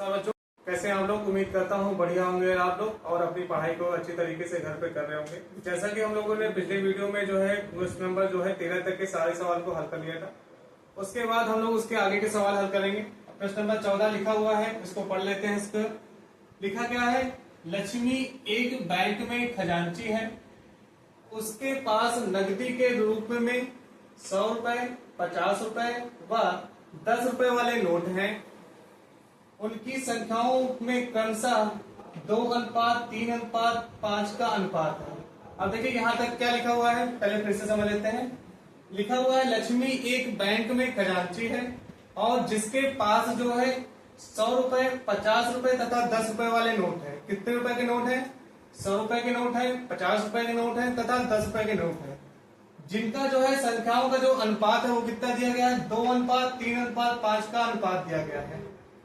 नमस्कार बच्चों, कैसे हैं आप लोग। उम्मीद करता हूँ बढ़िया होंगे आप लोग और अपनी पढ़ाई को अच्छी तरीके से घर पे कर रहे होंगे। जैसा कि हम लोगों ने पिछले वीडियो में जो है क्वेश्चन नंबर जो है 13 तक के सारे सवाल को हल कर लिया था। उसके बाद हम लोग उसके आगे के सवाल हल करेंगे। प्रश्न नंबर 14 लिखा हुआ है, इसको पढ़ लेते हैं। इसको लिखा क्या है, लक्ष्मी एक बैंक में खजांची है, उसके पास नकदी के रूप में 100 रुपए, 50 रुपए व 10 रुपए वाले नोट हैं। उनकी संख्याओं में क्रमशः 2:3:5 का अनुपात है। अब देखिए यहाँ तक क्या लिखा हुआ है, पहले फिर से समझ लेते हैं। लिखा हुआ है लक्ष्मी एक बैंक में खजांची है और जिसके पास जो है 100 रुपए, 50 रुपए तथा 10 रुपए वाले नोट है। कितने रुपए के नोट है? 100 रुपए के नोट है, 50 रुपए के नोट है तथा 10 रुपए के नोट है, जिनका जो है संख्याओं का जो अनुपात है वो कितना दिया गया है? 2:3:5 का अनुपात दिया गया है।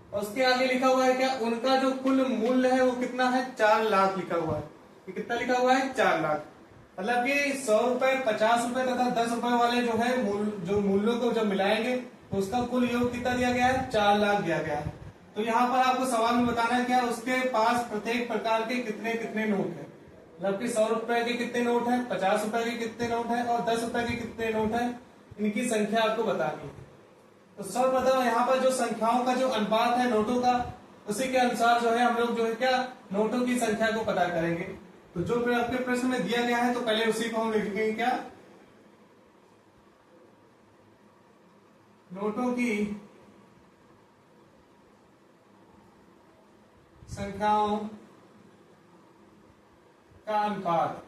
और उसके आगे लिखा हुआ है क्या, उनका जो कुल मूल्य है वो कितना है? 4 लाख लिखा हुआ है। ये कितना लिखा हुआ है? 4 लाख। मतलब कि 100 रुपए, 50 रुपए तथा 10 रुपए वाले जो है जो मूल्यों को जब मिलाएंगे तो उसका कुल योग कितना दिया गया है? 4 लाख दिया गया है। तो यहाँ पर आपको सवाल में बताना है क्या, उसके पास प्रत्येक प्रकार के कितने कितने नोट है। मतलब कि 100 रुपए के कितने नोट है, 50 रुपए के कितने नोट है और 10 रुपए के कितने नोट है, इनकी संख्या आपको बतानी है। तो सर्वप्रथम यहाँ पर जो संख्याओं का जो अनुपात है नोटों का, उसी के अनुसार जो है हम लोग जो है क्या नोटों की संख्या को पता करेंगे। तो जो आपके प्रश्न में दिया गया है तो पहले उसी को हम लिखेंगे क्या, नोटों की संख्याओं का अनुपात।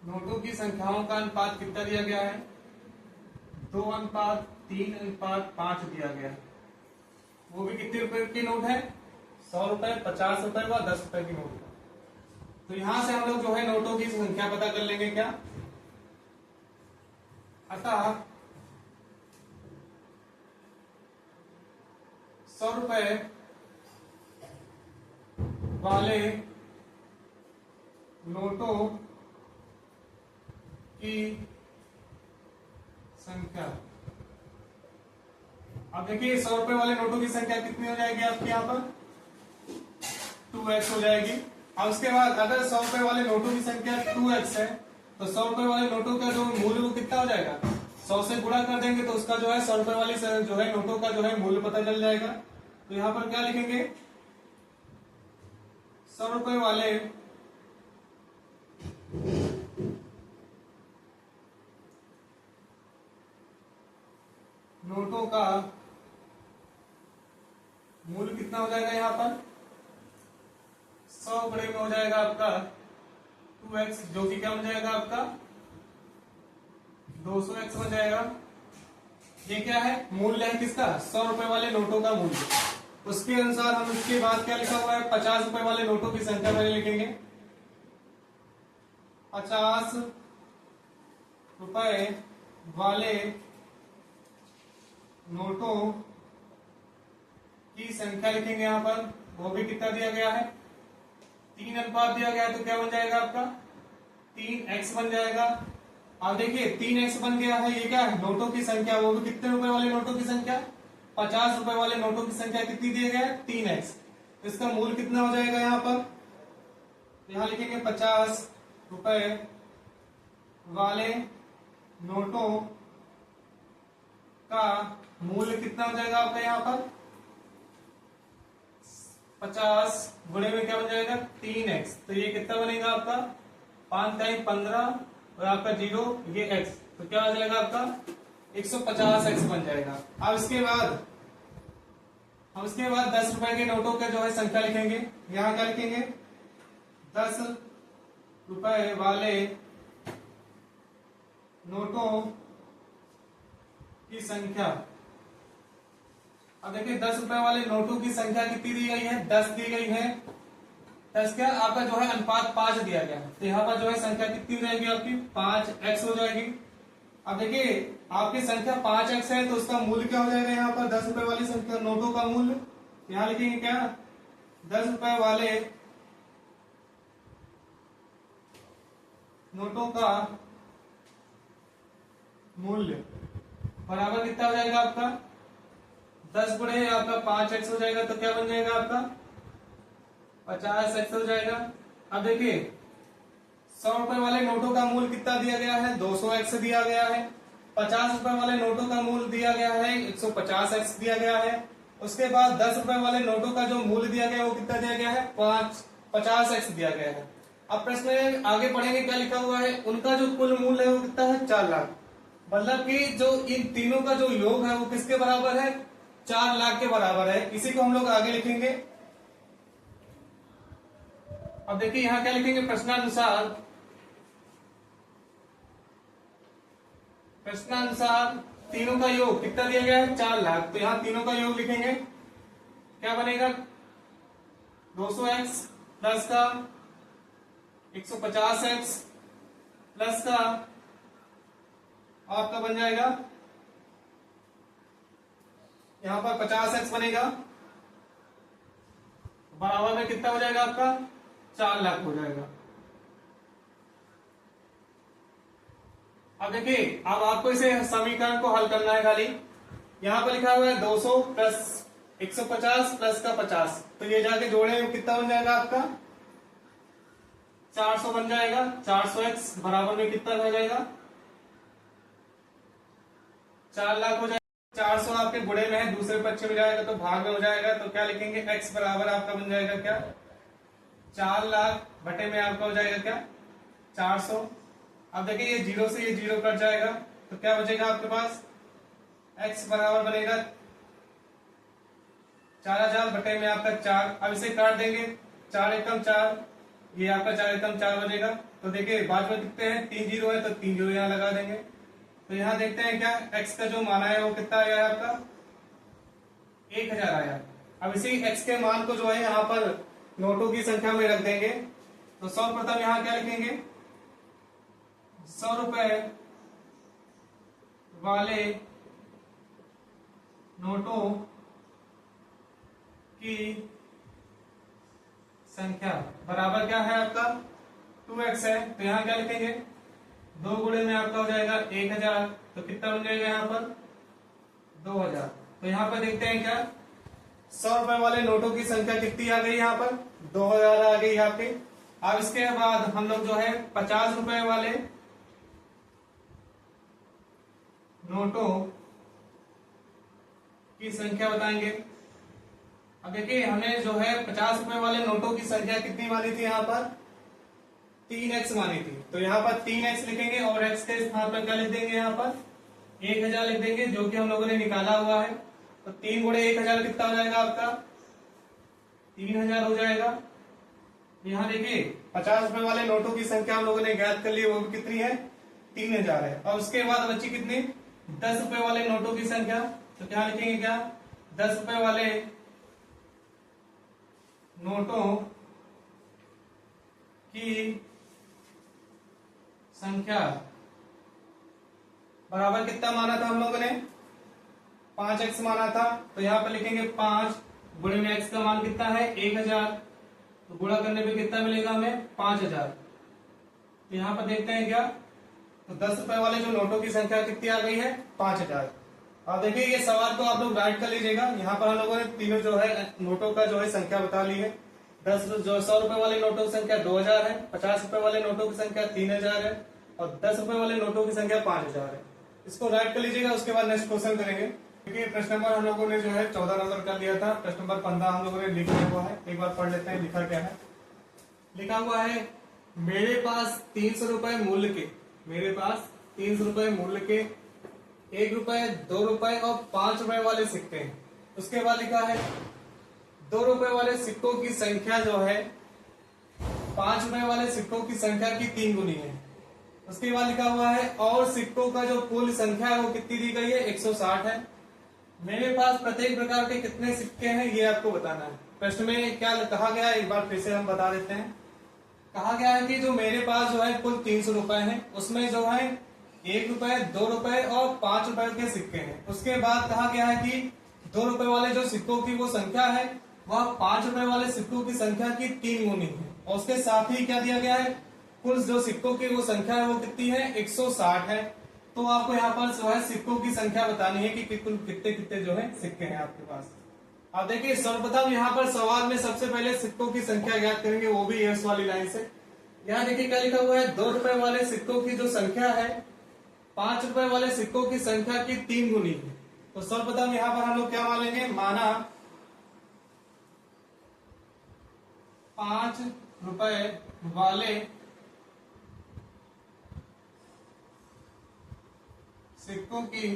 नोटों की संख्याओं का अनुपात कितना दिया गया है? 2:3:5 दिया गया है। वो भी कितने रुपए के नोट है? 100 रुपए, 50 रुपए व 10 रुपए की नोट है। तो यहां से हम लोग जो है नोटों की संख्या पता कर लेंगे क्या। अतः 100 रुपए वाले नोटों की संख्या। अब देखिए 100 रुपए वाले नोटों की संख्या कितनी हो जाएगी आपके यहाँ पर? 2x हो जाएगी। अब उसके बाद अगर 100 रुपए वाले नोटों की संख्या 2x है तो 100 रुपए वाले नोटों का जो मूल्य वो कितना हो जाएगा? 100 से गुणा कर देंगे तो उसका जो है 100 रुपए वाली जो है नोटों का जो है मूल्य पता चल जाएगा। तो यहाँ पर क्या लिखेंगे, 100 रुपए वाले नोटों का मूल्य कितना हो जाएगा? यहाँ पर 100 बड़े में हो जाएगा आपका 2x, जो कि क्या बन जाएगा आपका 200x बन जाएगा। ये क्या है? मूल्य है किसका? 100 रुपए वाले नोटों का मूल्य। उसके अनुसार हम उसके बाद क्या लिखा हुआ है, 50 रुपए वाले नोटों की संख्या पहले लिखेंगे। 50 रुपए वाले नोटों की संख्या लिखेंगे यहाँ पर। वो भी कितना दिया गया है? 3 अनुपात दिया गया है। तो क्या बन जाएगा आपका 3x बन जाएगा। अब देखिए 3x बन गया है। ये क्या है? नोटों की संख्या। वो भी कितने रुपए वाले नोटों की संख्या? 50 रुपए वाले नोटों की संख्या कितनी दिया गया है? 3x। इसका मूल्य कितना हो जाएगा यहाँ पर? यहाँ लिखेंगे 50 रुपए वाले नोटों का मूल्य कितना हो जाएगा आपका यहाँ पर? 50 गुणे में क्या बन जाएगा? 3x। तो ये कितना बनेगा आपका? 5 टाइम 15 और आपका 0, ये x। तो क्या हो जाएगा आपका? 150x बन जाएगा। अब इसके बाद हम इसके बाद 10 रुपए के नोटों के जो है संख्या लिखेंगे। यहाँ क्या लिखेंगे? 10 रुपए वाले नोटों की संख्या। अब देखिए 10 रुपए वाले नोटों की संख्या कितनी दी गई है? 10 दी गई है। 10 क्या आपका जो है अनुपात 5 दिया गया है। तो यहाँ पर जो है संख्या कितनी हो जाएगी आपकी? 5x हो जाएगी। अब देखिए आपकी संख्या 5x है तो उसका मूल्य क्या हो जाएगा यहाँ पर? 10 रुपए वाली संख्या नोटों का मूल्य यहाँ लिखेंगे क्या? 10 रुपए वाले नोटों का मूल्य बराबर कितना हो जाएगा आपका? 10 गुणे आपका 5x हो जाएगा, तो क्या बन जाएगा आपका 50x हो जाएगा। अब देखिए 100 रुपए वाले नोटों का मूल्य कितना दिया गया है, 200x दिया गया है। 50 रुपए वाले नोटों का मूल्य दिया गया है 150x दिया गया है। उसके बाद 10 रुपए वाले नोटों का जो मूल्य दिया गया है वो कितना दिया गया है, 50x दिया गया है। अब प्रश्न में आगे पढ़ेंगे क्या लिखा हुआ है, उनका जो कुल मूल्य है वो कितना है, 4 लाख। मतलब कि जो इन तीनों का जो योग है वो किसके बराबर है, 4 लाख के बराबर है। इसी को हम लोग आगे लिखेंगे। अब देखिए यहां क्या लिखेंगे, प्रश्नानुसार तीनों का योग कितना दिया गया है, 4 लाख। तो यहां तीनों का योग लिखेंगे, क्या बनेगा 200x प्लस का 150x प्लस का आपका बन जाएगा यहां पर 50x बनेगा, बराबर में कितना हो जाएगा आपका 4 लाख हो जाएगा। अब देखिए अब आपको इसे समीकरण को हल करना है। खाली यहां पर लिखा हुआ है 200 प्लस 150 प्लस का 50, तो ये जाके जोड़े कितना बन जाएगा आपका 400 बन जाएगा। 400x बराबर में कितना हो जाएगा 4 लाख हो जाएगा। 400 आपके गुणे में है, दूसरे पक्ष में जाएगा तो भाग में हो जाएगा, तो क्या लिखेंगे x बराबर आपका बन जाएगा क्या 4 लाख बटे में आपका हो जाएगा क्या 400। अब देखिए ये 0 से ये 0 कट जाएगा, तो क्या बचेगा आपके पास x बराबर बनेगा 4000 बटे में आपका 4। अब इसे काट देंगे, 4 एकम 4, ये आपका 4 एकम 4 बनेगा। तो देखिए बाद में दिखते हैं 3 जीरो है, तो 3 जीरो यहाँ लगा देंगे। तो यहाँ देखते हैं क्या x का जो मान है वो कितना आया है आपका 1000 आया। अब इसी x के मान को जो है यहाँ पर नोटों की संख्या में रख देंगे। तो सर्वप्रथम यहाँ क्या लिखेंगे 100 रुपए वाले नोटों की संख्या बराबर क्या है आपका 2x है। तो यहाँ क्या लिखेंगे 2 गुणे में आपका हो जाएगा 1000, तो कितना बन जाएगा यहाँ पर 2000। तो यहाँ पर देखते हैं क्या 100 रुपए वाले नोटों की संख्या कितनी आ गई, यहाँ पर 2000 आ गई यहाँ पे। अब इसके बाद हम लोग जो है 50 रुपए वाले नोटों की संख्या बताएंगे। अब देखिए हमें जो है 50 रुपए वाले नोटों की संख्या कितनी मानी थी, यहाँ पर 3x मानी थी। तो यहाँ पर 3x लिखेंगे और x के स्थान पर क्या लिख देंगे, यहाँ पर 1000 लिख देंगे, जो कि हम लोगों ने निकाला हुआ है। तो 3 गुणे 1000 कितना हो जाएगा आपका 3000 हो जाएगा। यहाँ देखिए 50 रुपए वाले नोटों की संख्या हम लोगों ने ज्ञात कर ली, वो कितनी है 3000 है। और उसके बाद बची कितनी 10 रुपए वाले नोटों की संख्या। तो क्या लिखेंगे क्या 10 रुपए वाले नोटों की संख्या बराबर कितना माना था हम लोगों ने 5x माना था। तो यहाँ पर लिखेंगे 5 गुणे में x का मान कितना है 1000, तो गुणा करने पे कितना मिलेगा हमें 5000। तो यहाँ पर देखते हैं क्या, तो 10 रुपए वाले जो नोटों की संख्या कितनी आ गई है 5000। अब देखिए ये सवाल को आप लोग राइट कर लीजिएगा। यहाँ पर हम लोगों ने तीनों जो है नोटों का जो है संख्या बता ली है। 100 रुपए वाले नोटों की संख्या 2000 है, 50 रुपए वाले नोटों की संख्या 3000 है और 10 रुपए वाले नोटों की संख्या 5000 है। इसको राइट कर लीजिएगा। उसके बाद नेक्स्ट क्वेश्चन करेंगे। देखिए प्रश्न नंबर हम लोगों ने जो है 14 नंबर का दिया था, प्रश्न नंबर 15 हम लोगों ने लिखा हुआ है। एक बार पढ़ लेते हैं लिखा क्या है। लिखा हुआ है मेरे पास 300 रुपए मूल्य के, मेरे पास 300 रुपए मूल्य के 1 रुपए 2 रुपए और 5 रुपए वाले सिक्के हैं। उसके बाद लिखा है 2 रुपए वाले सिक्कों की संख्या जो है 5 रुपए वाले सिक्कों की संख्या की 3 गुनी है। उसके बाद लिखा हुआ है और सिक्कों का जो कुल संख्या है वो कितनी दी गई है 160 है। मेरे पास प्रत्येक प्रकार के कितने सिक्के हैं ये आपको बताना है। प्रश्न में क्या कहा गया है एक बार फिर से हम बता देते हैं। कहा गया है कि जो मेरे पास जो है कुल 300 रुपए है, उसमें जो है 1 रुपए 2 रुपए और 5 रुपए के सिक्के हैं। उसके बाद कहा गया है कि 2 रुपए वाले जो सिक्कों की वो संख्या है वह 5 रुपए वाले सिक्कों की संख्या की 3 गुनी है। और उसके साथ ही क्या दिया गया है कुल जो सिक्कों की वो संख्या है वो कितनी है 160 है। तो आपको यहाँ पर जो है सिक्कों की संख्या बतानी है कि कुल कितने कितने जो है सिक्के हैं आपके पास। अब देखिए सर्वप्रथम यहाँ पर सवाल में सबसे पहले सिक्कों की संख्या ज्ञात करेंगे, वो भी यस वाली लाइन से। यहाँ देखिए क्या लिखा हुआ है, 2 रुपए वाले सिक्कों की जो संख्या है 5 रुपए वाले सिक्कों की संख्या की 3 गुनी है। तो सर्वप्रथम यहाँ पर हम लोग क्या मानेंगे, माना 5 रुपए वाले सिक्कों की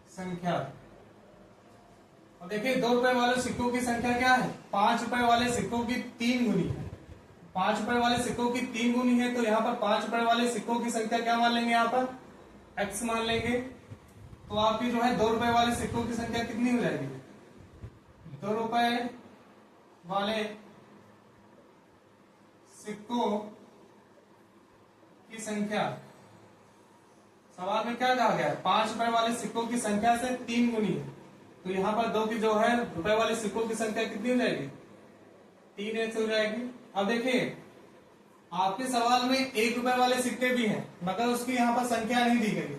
संख्या। और देखिए 2 रुपए वाले सिक्कों की संख्या क्या है, 5 रुपए वाले सिक्कों की 3 गुनी है। 5 रुपए वाले सिक्कों की 3 गुनी है, तो यहाँ पर 5 रुपए वाले सिक्कों की संख्या क्या मान लेंगे, यहाँ पर x मान लेंगे। तो आपकी जो है 2 रुपए वाले सिक्कों की संख्या कितनी हो जाएगी, 2 रुपए वाले सिक्कों की संख्या। सवाल में क्या कहा गया है, 5 रुपए वाले सिक्कों की संख्या से 3 गुनी है, तो यहाँ पर 2 की जो है रुपए वाले सिक्कों की संख्या कितनी हो जाएगी, 3x हो जाएगी। अब देखिए आपके सवाल में 1 रुपए वाले सिक्के भी हैं, मगर उसकी यहाँ पर संख्या नहीं दी गई।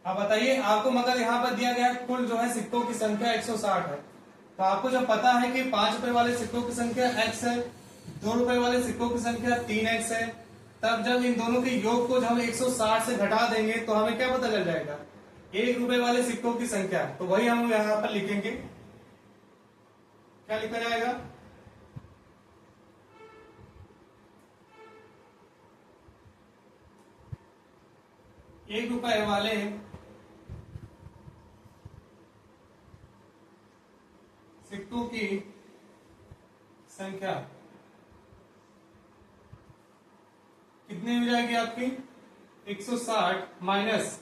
अब बताइए आपको, मगर यहाँ पर दिया गया कुल जो है सिक्कों की संख्या 160 है। तो आपको जब पता है कि 5 रुपए वाले सिक्कों की संख्या x है, 2 रुपए वाले सिक्कों की संख्या 3x है, तब जब इन दोनों के योग को जब हम 160 से घटा देंगे तो हमें क्या पता चल जाएगा, 1 रुपए वाले सिक्कों की संख्या। तो वही हम यहाँ पर लिखेंगे, क्या लिखा जाएगा, एक रुपए वाले सिक्कों की संख्या कितनी हो जाएगी आपकी, 160 माइनस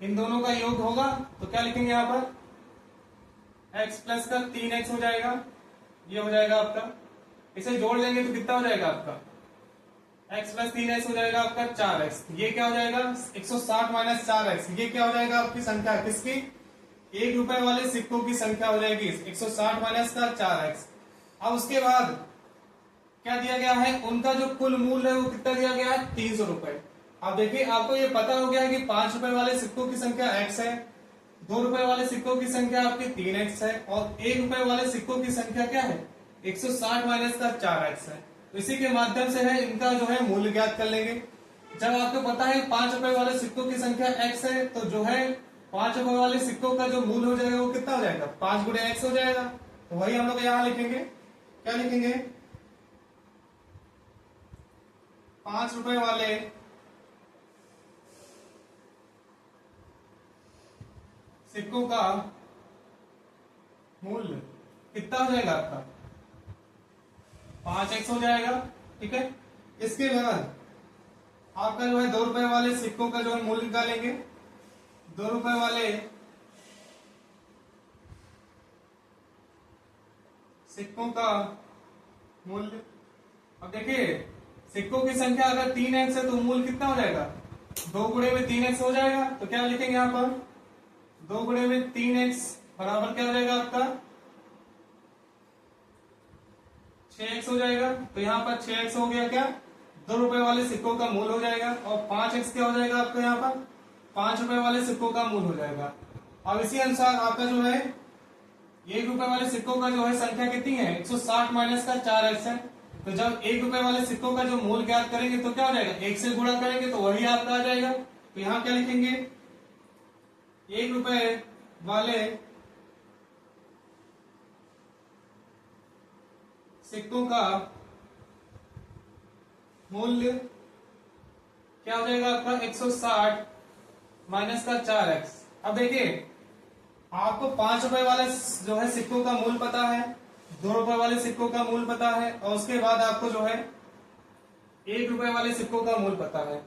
इन दोनों का योग होगा, तो क्या लिखेंगे यहाँ पर x प्लस का 3x हो जाएगा, ये हो जाएगा आपका। इसे जोड़ देंगे तो कितना हो जाएगा आपका, x प्लस 3x हो जाएगा आपका 4x। ये क्या हो जाएगा, 160 माइनस 4x, ये क्या हो जाएगा आपकी संख्या किसकी, 1 रुपए वाले सिक्कों की संख्या हो जाएगी 160 माइनस का 4x। अब उसके बाद क्या दिया गया है, उनका जो कुल मूल्य है वो कितना दिया गया है, 300 रुपए। अब देखिए आपको ये पता हो गया है कि 5 रुपए वाले सिक्कों की संख्या x है, 2 रुपए वाले सिक्कों की संख्या आपकी 3x है, और 1 रुपए वाले सिक्कों की संख्या क्या है, 160 माइनस का 4x है। तो इसी के माध्यम से है इनका जो है मूल्य ज्ञात कर लेंगे। जब आपको पता है 5 रुपए वाले सिक्कों की संख्या x है, तो जो है 5 रुपए वाले सिक्कों का जो मूल्य हो जाएगा वो कितना हो जाएगा, 5 गुणे x हो जाएगा। तो वही हम लोग यहाँ लिखेंगे, क्या लिखेंगे, 5 रुपए वाले सिक्कों का मूल्य कितना हो जाएगा आपका, 5x हो जाएगा। ठीक है, इसके बाद आपका जो है 2 रुपए वाले सिक्कों का जो है मूल्य निकालेंगे, 2 रुपए वाले सिक्कों का मूल्य। अब देखिए सिक्कों की संख्या अगर 3x है तो मूल्य कितना हो जाएगा, 2 गुणे में 3x हो जाएगा। तो क्या लिखेंगे यहाँ पर, 2 गुणे में 3x बराबर क्या हो जाएगा आपका, 6x हो जाएगा। तो यहाँ पर 6x हो गया, क्या 2 रुपए वाले सिक्कों का मूल्य हो जाएगा, और 5x क्या हो जाएगा आपका, यहाँ पर 5 रुपए वाले सिक्कों का मूल्य हो जाएगा। अब इसी अनुसार आपका जो है 1 रुपए वाले सिक्कों का जो है संख्या कितनी है, 160 माइनस का 4x है। तो जब 1 रुपए वाले सिक्कों का जो मूल्य ज्ञात करेंगे तो क्या हो जाएगा, 1 से गुणा करेंगे तो वही आपका आ जाएगा। तो यहाँ क्या लिखेंगे, 1 रुपए वाले सिक्कों का मूल्य क्या हो जाएगा आपका, 160 माइनस का 4x। अब देखिए आपको 5 रुपए वाले जो है सिक्कों का मूल्य पता है, 2 रुपए वाले सिक्कों का मूल्य पता है, और उसके बाद आपको जो है 1 रुपए वाले सिक्कों का मूल्य पता है।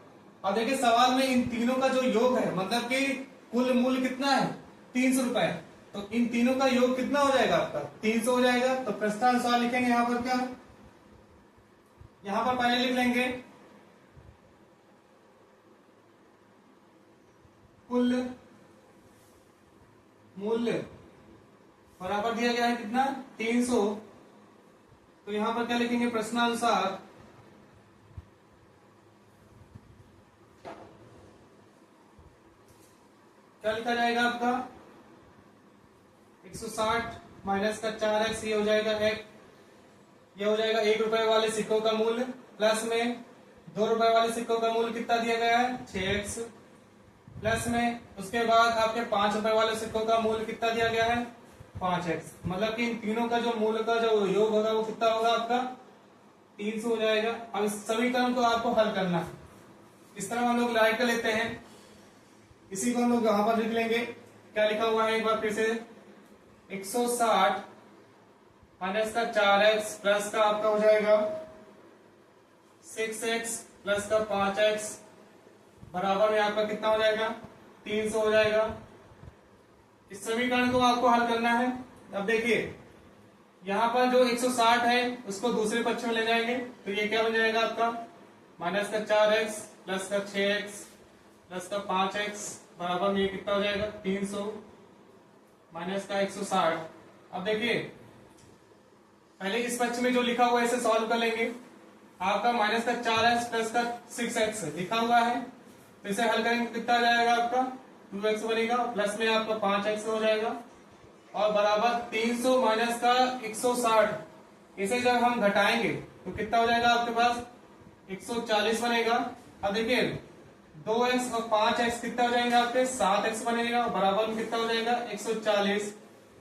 अब देखिए सवाल में इन तीनों का जो योग है, मतलब कि कुल मूल्य कितना है, 300 रुपए। तो इन तीनों का योग कितना हो जाएगा आपका, 300 हो जाएगा। तो प्रश्नानुसार लिखेंगे यहाँ पर क्या, यहाँ पर पहले लिख लेंगे कुल मूल्य बराबर दिया गया है कितना, 300। तो यहां पर क्या लिखेंगे, प्रश्नानुसार क्या लिखा जाएगा आपका 160 माइनस का 4x, ये हो जाएगा ये हो जाएगा 1 रुपए वाले सिक्कों का मूल्य, प्लस में 2 रुपए वाले सिक्कों का मूल्य कितना दिया गया है 6x, प्लस में उसके बाद आपके 5 रुपए वाले सिक्कों का मूल्य कितना दिया गया है 5x। मतलब कि इन तीनों का जो मूल्य का जो योग होगा वो कितना होगा आपका 300 हो जाएगा। अब इस समीकरण को आपको हल करना है, इस तरह हम लोग राइट कर लेते हैं। इसी को हम लोग यहां पर लिख लेंगे, क्या लिखा हुआ है एक बार फिर से 160 माइनस का 4x प्लस का आपका हो जाएगा 6x प्लस का 5x बराबर में आपका कितना हो जाएगा 300 हो जाएगा। इस समीकरण को आपको हल करना है। अब देखिए यहां पर जो 160 है उसको दूसरे पक्ष में ले जाएंगे, तो ये क्या बन जाएगा आपका माइनस का 4x प्लस का 6x प्लस का 5x बराबर में ये कितना हो जाएगा 300 माइनस का 160। अब देखिए पहले इस पक्ष में जो लिखा हुआ है इसे सॉल्व कर लेंगे। आपका माइनस का 4x प्लस का 6x लिखा हुआ है, तो इसे हल करेंगे कितना आ जाएगा आपका 2x बनेगा, प्लस में आपका 5x हो जाएगा और बराबर 300 माइनस का 160। इसे जब हम घटाएंगे तो कितना हो जाएगा आपके पास 140 बनेगा। अब देखिए 2x और 5x कितना हो जाएंगे आपके 7x बनेगा, बराबर में कितना हो जाएगा 140।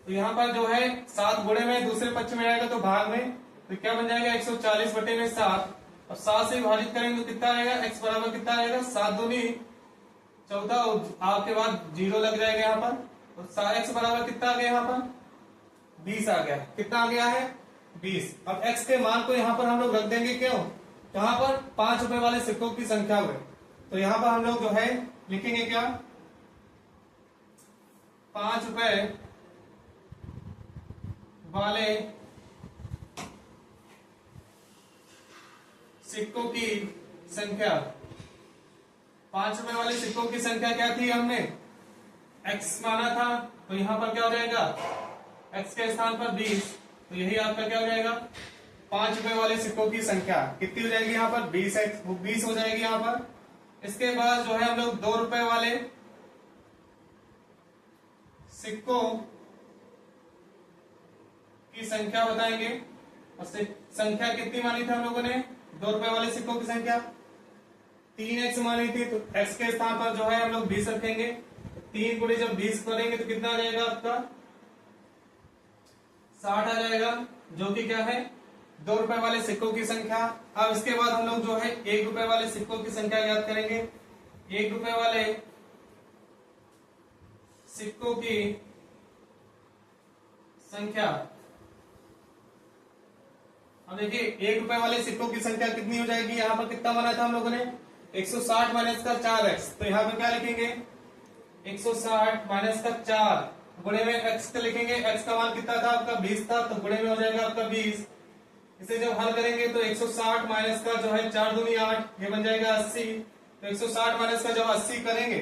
तो यहाँ पर जो है 7 गुणे में दूसरे पक्ष में आएगा तो भाग में, तो क्या बन जाएगा 140 बटे में 7, और 7 से विभाजित करेंगे तो कितना आएगा x बराबर कितना आएगा 7 दूनी 14, आपके बाद 0 लग जाएगा यहाँ पर, तो x बराबर कितना आ गया यहाँ पर 20 आ गया। कितना आ गया है 20। अब x के मान को यहाँ पर हम लोग रख देंगे, क्यों तो यहाँ पर 5 रुपए वाले सिक्कों की संख्या हुए, तो यहाँ पर हम लोग जो है लिखेंगे क्या 5 रुपए वाले सिक्कों की संख्या, 5 रुपए वाले सिक्कों की संख्या क्या थी, हमने x माना था, तो यहां पर क्या हो जाएगा x के स्थान पर 20, तो यही आपका क्या हो जाएगा 5 रुपए वाले सिक्कों की संख्या कितनी हो जाएगी यहाँ पर 20 हो जाएगी यहाँ पर। इसके बाद जो है हम लोग 2 रुपए वाले सिक्कों की संख्या बताएंगे, और संख्या कितनी मानी थी हम लोगों ने 2 रुपए वाले सिक्कों की संख्या 3x मानी थी, तो x के स्थान पर जो है हम लोग 20 रखेंगे। 3 गुणे जब 20 करेंगे तो कितना आ जाएगा आपका 60 आ जाएगा, जो कि क्या है 2 रुपए वाले सिक्कों की संख्या। अब इसके बाद हम लोग जो है 1 रुपए वाले सिक्कों की संख्या याद करेंगे। 1 रुपए वाले सिक्कों की संख्या, अब देखिए 1 रुपए वाले सिक्कों की संख्या कितनी हो जाएगी, यहाँ पर कितना माना था हम लोगों ने 160 माइनस का 4x, तो यहाँ पर क्या लिखेंगे 160 माइनस का 4 गुणे में x का लिखेंगे, x का मान कितना था आपका 20 था, तो गुणे में हो जाएगा आपका 20। इसे जब हल करेंगे तो 160 माइनस का जो है 4 दूनी 8, ये बन जाएगा 80। तो 160 माइनस का जब 80 करेंगे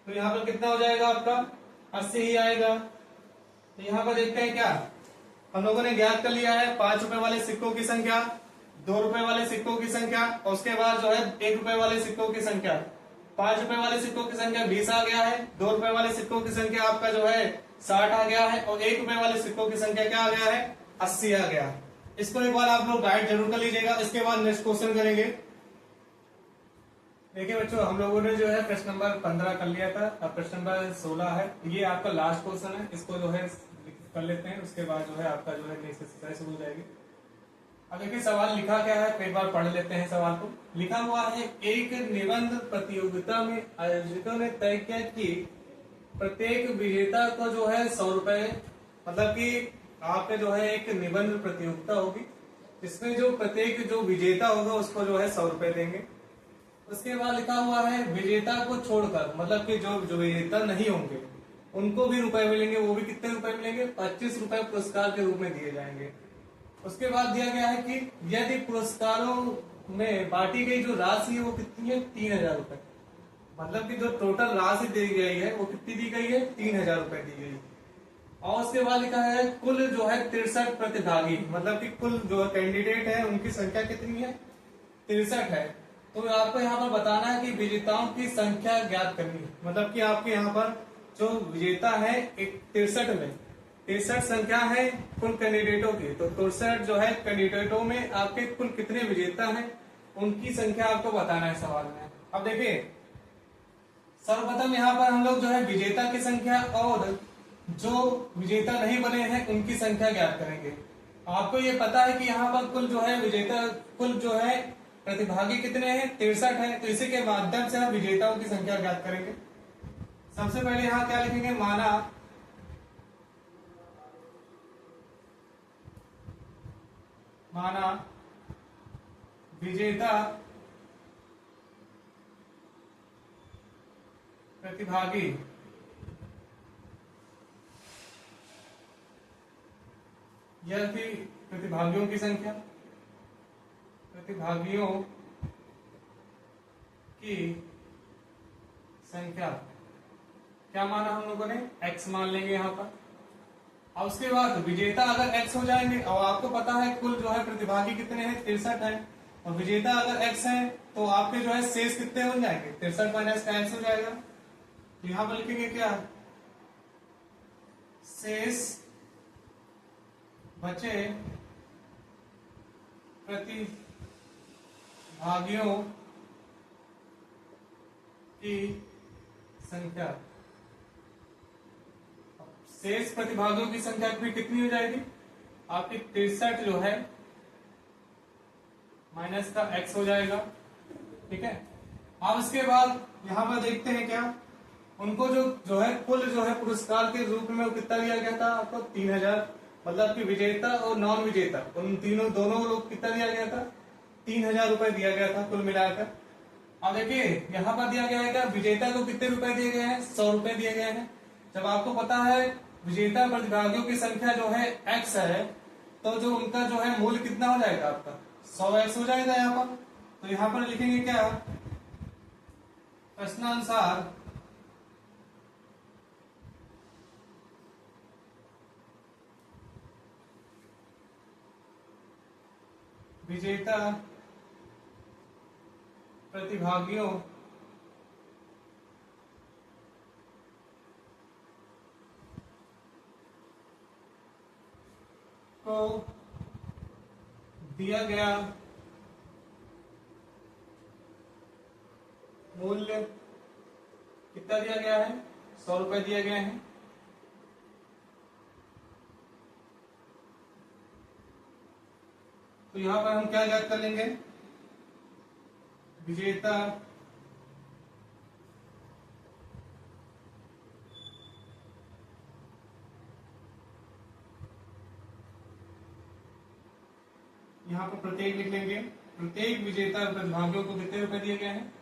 तो यहाँ पर कितना हो जाएगा आपका 80 ही आएगा। तो यहाँ पर देखते हैं क्या हम लोगों ने ज्ञात कर लिया है 5 रुपए वाले सिक्कों की संख्या, 2 रुपए वाले सिक्कों की संख्या, और उसके बाद जो है 1 रुपए वाले सिक्कों की संख्या। 5 रुपए वाले सिक्कों की संख्या 20 आ गया है, 2 रुपए वाले सिक्कों की संख्या आपका जो है 60 आ गया है, और 1 रुपए वाले सिक्कों की संख्या क्या आ गया है 80 आ गया। इसको एक बार आप लोग गाइड जरूर कर लीजिएगा। इसके बाद नेक्स्ट क्वेश्चन करेंगे। देखिए बच्चों हम लोगों ने जो है प्रश्न नंबर 15 कर लिया था, अब प्रश्न नंबर 16 है, ये आपका लास्ट क्वेश्चन है, इसको जो है कर लेते हैं, उसके बाद जो है आपका जो है नेक्स्ट एक्सरसाइज शुरू हो जाएगी। अब देखिए सवाल लिखा क्या है, कई बार पढ़ लेते हैं सवाल को। लिखा हुआ है एक निबंध प्रतियोगिता में आयोजकों ने तय किया कि प्रत्येक विजेता को जो है 100 रुपए, मतलब कि आपके जो है एक निबंध प्रतियोगिता होगी जिसमें जो प्रत्येक जो विजेता होगा उसको जो है 100 रुपए देंगे। उसके बाद लिखा हुआ है विजेता को छोड़कर, मतलब कि जो विजेता नहीं होंगे उनको भी रुपए मिलेंगे, वो भी कितने रुपए मिलेंगे 25 रुपए पुरस्कार के रूप में दिए जाएंगे। उसके बाद दिया गया है कि यदि पुरस्कारों में बांटी गई जो राशि है वो कितनी है 3000 रुपए, मतलब कि जो टोटल राशि दी गई है वो कितनी दी गई है 3000 रुपए दी गई। और उसके बाद लिखा है कुल जो है 63 प्रतिभागी, मतलब कि कुल जो कैंडिडेट है उनकी संख्या कितनी है 63 है। तो आपको यहाँ पर बताना है कि विजेताओं की संख्या ज्ञात करनी है, मतलब कि आपके यहाँ पर जो विजेता है एक 63 में 63 संख्या है कुल कैंडिडेटों की, तो 63 जो है कैंडिडेटों में आपके कुल कितने विजेता हैं उनकी संख्या आपको बताना है सवाल में। अब देखिए सर्वप्रथम यहाँ पर हम लोग जो है विजेता की संख्या और जो विजेता नहीं बने हैं उनकी संख्या ज्ञात करेंगे। आपको ये पता है कि यहाँ पर कुल जो है विजेता कुल जो है प्रतिभागी कितने हैं 63 है, तो इसी के माध्यम से हम विजेताओं की संख्या ज्ञात करेंगे। सबसे पहले यहाँ क्या लिखेंगे, माना विजेता प्रतिभागी यह थी प्रतिभागियों की संख्या, प्रतिभागियों की संख्या क्या माना हम लोगों ने, x मान लेंगे यहाँ पर। और उसके बाद विजेता अगर x हो जाएंगे, और आपको पता है कुल जो है प्रतिभागी कितने हैं 63 है, और विजेता अगर x है तो आपके जो है शेष कितने हो जाएंगे 63 माइनस का x हो जाएगा। तो यहां पर लिखेंगे क्या, शेष बचे प्रतिभागियों की संख्या। शेष प्रतिभागियों की संख्या भी कितनी हो जाएगी आपकी 63 जो है माइनस का x हो जाएगा, ठीक है। अब इसके बाद यहां पर देखते हैं क्या उनको जो है कुल जो है पुरस्कार के रूप में वो कितना दिया गया था आपको 3000, मतलब कि विजेता और नॉन विजेता उन दोनों लोग कितना दिया गया था 3000 रुपए दिया गया था कुल मिलाकर। अब देखिए यहाँ पर दिया गया है क्या, विजेता को कितने रुपए दिए गए हैं 100 रुपए दिए गए हैं। जब आपको पता है विजेता प्रतिभागियों की संख्या जो है x है, तो जो उनका जो है मूल्य कितना हो जाएगा आपका 100x हो जाएगा यहाँ पर। तो यहाँ पर लिखेंगे क्या, प्रश्नानुसार विजेता प्रतिभागियों को दिया गया मूल्य कितना दिया गया है 100 रुपए दिए गए हैं। तो यहां पर हम क्या ज्ञात कर लेंगे, विजेता यहाँ पर प्रत्येक लिख लेंगे, प्रत्येक विजेता प्रतिभागियों को कितने रुपए दिए गए हैं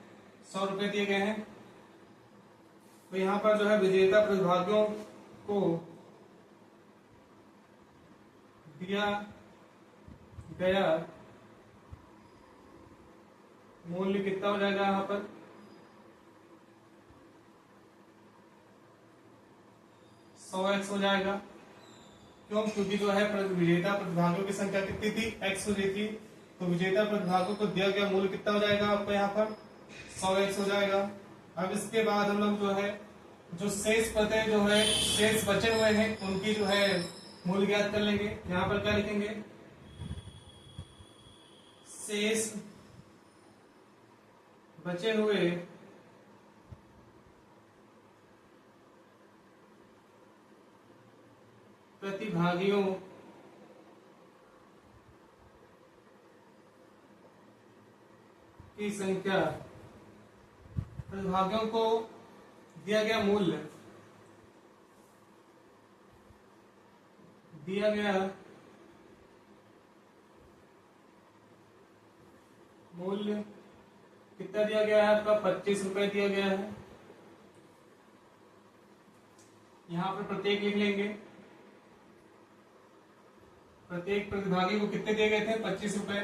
100 रुपए दिए गए हैं। तो यहाँ पर जो है विजेता प्रतिभागियों को दिया गया मूल्य कितना हो जाएगा यहाँ पर 100x हो जाएगा। क्यों, क्योंकि जो है विजेता प्रतिभागियों की संख्या कितनी थी x हो रही थी, तो विजेता प्रतिभागियों को दिया गया मूल्य कितना हो जाएगा आपको यहाँ पर 100x हो जाएगा। अब इसके बाद हम लोग जो है जो शेष पते जो है शेष बचे हुए हैं उनकी जो है मूल्य ज्ञात कर लेंगे। यहाँ पर क्या लिखेंगे, शेष बचे हुए प्रतिभागियों की संख्या, प्रतिभागियों को दिया गया मूल्य कितना दिया गया है आपका 25 रुपए दिया गया है। यहां पर प्रत्येक लिख लेंगे, प्रत्येक प्रतिभागी को कितने दिए गए थे 25 रुपए।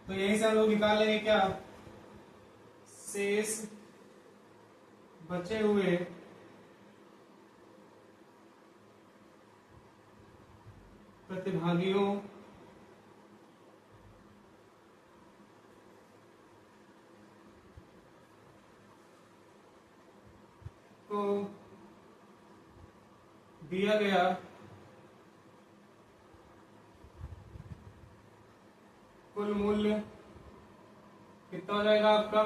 तो यहीं से हम लोग निकाल लेंगे क्या, शेष बचे हुए प्रतिभागियों को दिया गया कुल मूल्य कितना हो जाएगा आपका,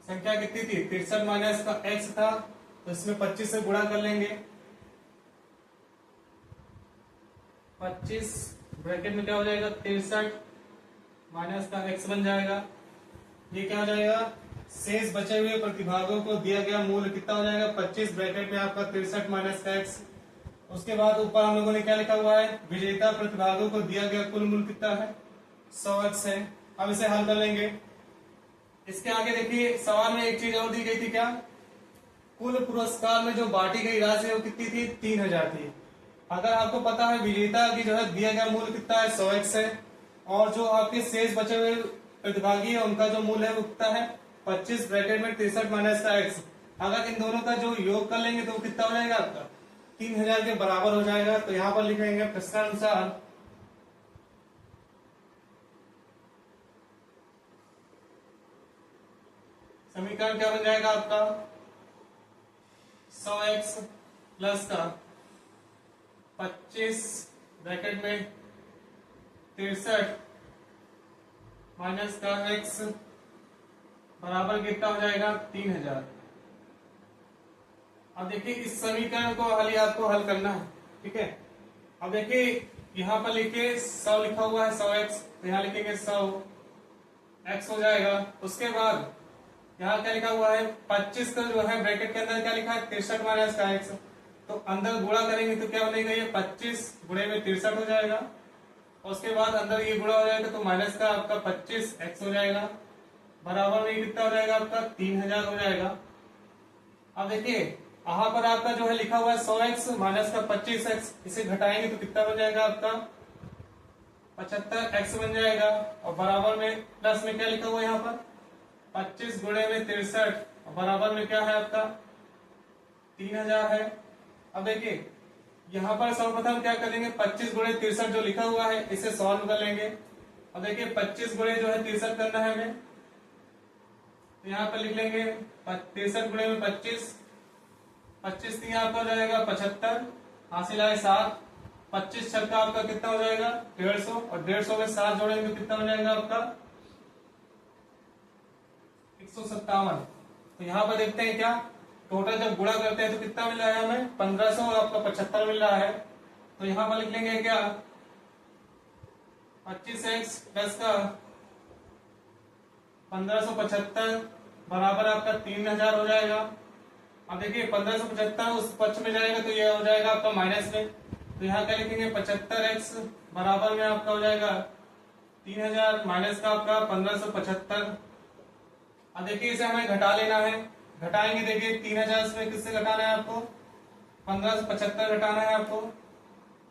संख्या कितनी थी 63 माइनस का x था, तो इसमें 25 से गुणा कर लेंगे, 25 ब्रैकेट में क्या हो जाएगा 63 माइनस का x बन जाएगा। ये क्या हो जाएगा, शेष बचे हुए प्रतिभागों को दिया गया मूल्य कितना हो जाएगा 25 ब्रैकेट में आपका 63 माइनस का x। उसके बाद ऊपर हम लोगों ने क्या लिखा हुआ है, विजेता प्रतिभागों को दिया गया कुल मूल्य कितना है 100x है। अब इसे हल कर लेंगे। इसके आगे देखिए सवाल में एक चीज और दी गई थी, क्या कुल पुरस्कार में जो बांटी गई राशि वो कितनी थी 3000 थी। अगर आपको पता है विजेता की जो है दिया गया मूल्य कितना है 100x है, और जो आपके शेष बचे हुए प्रतिभागी है उनका जो मूल्य है वो कितना है 25 ब्रैकेट में 63 माइनस का x। अगर इन दोनों का जो योग कर लेंगे तो वो कितना हो जाएगा आपका 3000 के बराबर हो जाएगा। तो यहाँ पर लिखेंगे प्रश्नानुसार समीकरण क्या बन जाएगा आपका 100x प्लस का 25 ब्रैकेट में 63 माइनस का x बराबर कितना हो जाएगा 3000। अब देखिए इस समीकरण को आपको हल करना है, ठीक है। अब देखिए यहाँ पर लिखिए 100 लिखा हुआ है 100x, तो यहाँ लिखेंगे 100x हो जाएगा। उसके बाद यहाँ क्या लिखा हुआ है 25 का जो है ब्रैकेट के अंदर क्या लिखा है 63 माइनस का x, तो अंदर गुणा करेंगे तो क्या बनेगा ये 25 गुणे में 63 हो जाएगा। उसके बाद अंदर ये गुणा हो जाएगा तो माइनस का आपका 25x हो जाएगा, बराबर में कितना हो जाएगा आपका 3000 हो जाएगा। अब देखिए यहाँ पर आपका जो है लिखा हुआ है 100x माइनस का 25x, इसे घटाएंगे तो कितना बन जाएगा आपका 75x बन जाएगा, और बराबर में प्लस में क्या लिखा हुआ है यहाँ पर 25 गुणे में 63 बराबर में क्या है आपका 3000 है। अब देखिए यहाँ पर सर्वप्रथम क्या करेंगे 25 गुणे 63 जो लिखा हुआ है इसे सॉल्व कर लेंगे। अब देखिए 25 गुणे जो है 63 करना है हमें, तो यहाँ पर लिख लेंगे 63 गुणे में 25, 25 तीन आपका हो जाएगा 75, हासिल आए 7, 25 छक्का आपका कितना हो जाएगा 150, और 150 में 7 जोड़ेंगे तो कितना हो जाएगा आपका 157। तो यहाँ पर देखते हैं क्या टोटल जब गुणा करते हैं तो कितना मिल रहा है हमें 1500 और आपका 75 मिल रहा है। तो यहाँ पर लिख लेंगे क्या 25x प्लस का 1575 बराबर आपका 3000 हो जाएगा। अब देखिए 1575 उस पक्ष में जाएगा तो ये हो जाएगा आपका माइनस में, तो यहाँ क्या लिखेंगे 75x बराबर में आपका हो जाएगा 3000 माइनस का आपका 1575। अब देखिए इसे हमें घटा लेना है, घटाएंगे देखिए 3000 में किससे घटाना है आपको 1575 घटाना है आपको,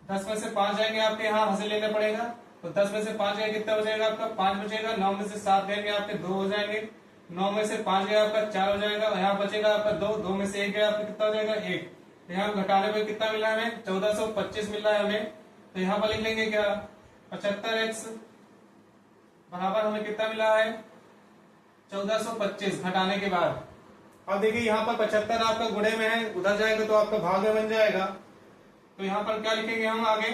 10 में से 5 जाएंगे आपके यहाँ हासिल लेना पड़ेगा, तो 10 में से 5 जाएंगे कितना हो जाएगा आपका 5 बचेगा, 9 में से 7 जाएंगे आपके 2 हो जाएंगे, 9 में से 5 गया आपका 4 हो जाएगा, यहाँ बचेगा आपका 2, 2 में से 1 गया आपका कितना हो जाएगा 1। तो यहाँ घटाने पर कितना मिला है हमें 1425 मिल रहा है हमें। तो यहाँ पर लिख लेंगे क्या 75x बराबर हमें कितना मिला है 1425 घटाने के बाद। अब देखिए यहाँ पर 75 आपका गुणे में है, उधर जाएगा तो आपका भाग में बन जाएगा। तो यहाँ पर क्या लिखेंगे हम आगे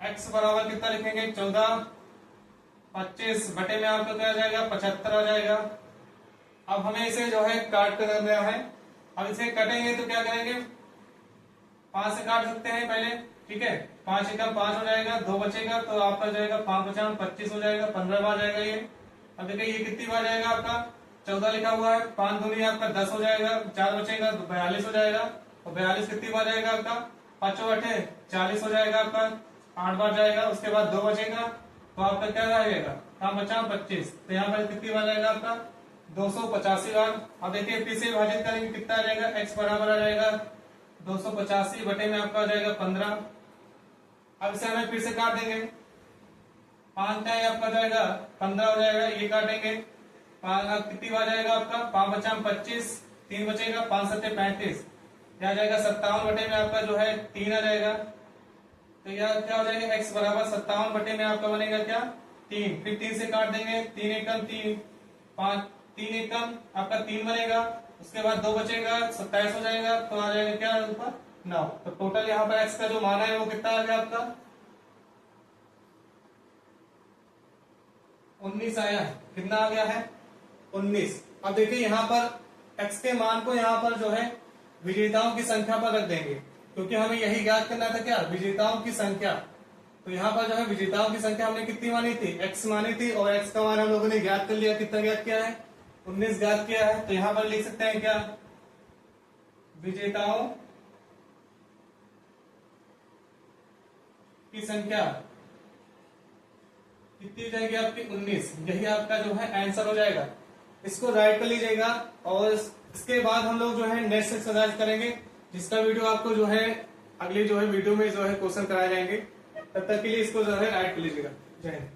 x बराबर कितना लिखेंगे 14, 25 बटे में आपका क्या आ जाएगा 75 आ जाएगा। अब हमें इसे जो है काट कर देना है। अब इसे कटेंगे तो क्या करेंगे 5 से काट सकते हैं पहले, ठीक है 5 एकम 5 हो जाएगा, 2 बचेगा तो आपका जाएगा 5 बचा 25 हो जाएगा, 15 बार जाएगा ये। अब देखिए ये कितनी बार जाएगा आपका 14 लिखा हुआ है, 5 दूनी आपका 10 हो जाएगा, 4 बचेगा तो 42 हो जाएगा, और 42 कितनी बार जाएगा आपका 5 8 40 हो जाएगा आपका, 8 बार जाएगा। उसके बाद 2 बचेगा तो आपका क्या रहेगा काम बचा 25, तो यहाँ पर कितनी बार जाएगा आपका 285 बार। अब देखिए फिर से विभाजित करेंगे कितना आ जाएगा x बराबर आ जाएगा 285 बटे में आपका आ जाएगा 15। अब इसे हमें फिर से काट देंगे, 5 का आपका जाएगा 15 हो जाएगा, ये काटेंगे 5 कितनी बार जाएगा आपका 5 बचा 25, 3 बचेगा 5 7 35, यह जाएगा 57 बटे में आपका जो है 3 आ जाएगा। तो यह क्या हो जाएगा x बराबर 57 बटे में आपका बनेगा क्या 3, फिर 3 से काट देंगे 3 एकम 3, 5 3 एकम आपका 3 बनेगा, उसके बाद 2 बचेगा 27 हो जाएगा, तो आ जाएगा क्या ऊपर 9। तो टोटल यहाँ पर x का जो मान है वो कितना आ गया आपका 19 आया है। कितना आ गया है 19। अब देखिए यहाँ पर x के मान को यहाँ पर जो है विजेताओं की संख्या पर रख देंगे, क्योंकि हमें यही ज्ञात करना था क्या, विजेताओं की संख्या। तो यहाँ पर जो है विजेताओं की संख्या हमने कितनी मानी थी, x मानी थी, और x का मान हम लोगों ने ज्ञात कर लिया। कितना ज्ञात किया है 19 ज्ञात किया है। तो यहाँ पर लिख सकते हैं क्या, विजेताओं की संख्या कितनी हो जाएगी आपकी 19। यही आपका जो है आंसर हो जाएगा। इसको राइट कर लीजिएगा और इसके बाद हम लोग जो है नेक्स्ट एक्सरसाइज करेंगे, जिसका वीडियो आपको जो है अगली जो है वीडियो में जो है क्वेश्चन कराए जाएंगे। तब तक के लिए इसको जो है राइट कर लीजिएगा। जय हिंद।